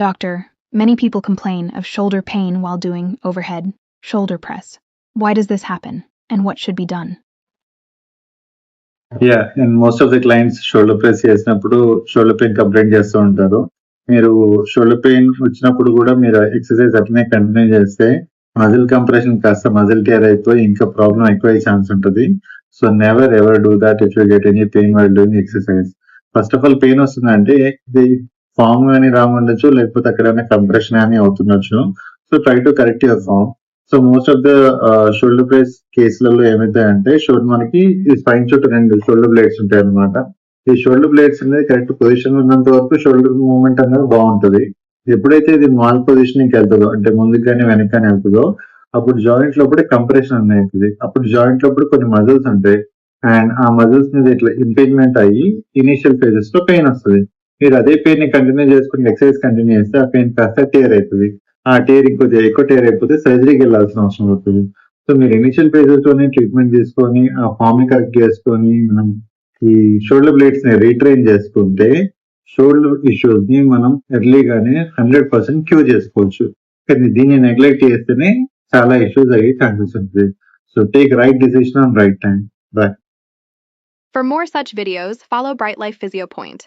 Doctor, many people complain of shoulder pain while doing overhead shoulder press. Why does this happen, and what should be done? And most of the clients shoulder press చేసినప్పుడు shoulder pain complaint చేస్తూ ఉంటారు. మీరు shoulder pain వచ్చినప్పుడు కూడా మీరు exercise అట్లనే continue చేస్తే muscle compression కాస్త మజిల్ టేర్ అయిపోయి ఇంకా ప్రాబ్లం ఎక్కువ ఛాన్స్ ఉంటుంది. So never ever do that if you get any pain while doing exercise. First of all pain వస్తుందంటే ఇది ఫామ్ గానీ రాంగ్ ఉండొచ్చు, లేకపోతే అక్కడ కంప్రెషన్ కానీ అవుతుండొచ్చు. So try to correct your form. So most of the shoulder press కేసులలో ఏమైతాయంటే మనకి ఈ స్పైన్ చుట్టూ 2 షోల్డర్ బ్లేడ్స్ ఉంటాయి అనమాట. ఈ షోల్డర్ బ్లేడ్స్ అనేది కరెక్ట్ పొజిషన్ ఉన్నంత వరకు షోల్డర్ మూవ్మెంట్ అనేది బాగుంటది. ఎప్పుడైతే ఇది మాల్ పొజిషనింగ్ వెళ్తుందో, అంటే ముందుకు కానీ వెనక్కి కానీ వెళ్తుందో, అప్పుడు జాయింట్ లోపల కంప్రెషన్ అనేది అవుతుంది. అప్పుడు జాయింట్ లోపల కొన్ని మజిల్స్ ఉంటాయి అండ్ ఆ మజిల్స్ మీద ఇట్లా ఇంపీజ్మెంట్ అయ్యి ఇనిషియల్ ఫేజెస్ లో పెయిన్ వస్తుంది. మీరు అదే పెయిన్ ని కంటిన్యూ చేసుకుని ఎక్సర్సైజ్ కంటిన్యూ చేస్తే ఆ పెయిన్ కాస్త టేర్ అవుతుంది. ఆ టేర్ ఇంకొద్దిగా ఎక్కువ టేర్ అయిపోతే సర్జరీకి వెళ్ళాల్సిన అవసరం అవుతుంది. సో మీరు ఇనిషియల్ ఫేజెస్ లోనే ట్రీట్మెంట్ తీసుకొని ఆ ఫామ్ ని కరెక్ట్ చేసుకొని మనం ఈ షోల్డర్ బ్లేడ్స్ ని రీట్రైన్ చేసుకుంటే షోల్డర్ ఇష్యూస్ ని మనం ఎర్లీగానే 100% క్యూర్ చేసుకోవచ్చు. కానీ దీన్ని నెగ్లెక్ట్ చేస్తేనే చాలా ఇష్యూస్ అయ్యే ఛాన్సెస్ ఉంటుంది. So take right decision on right time. Bye. For more such videos, follow Bright Life Physio Point.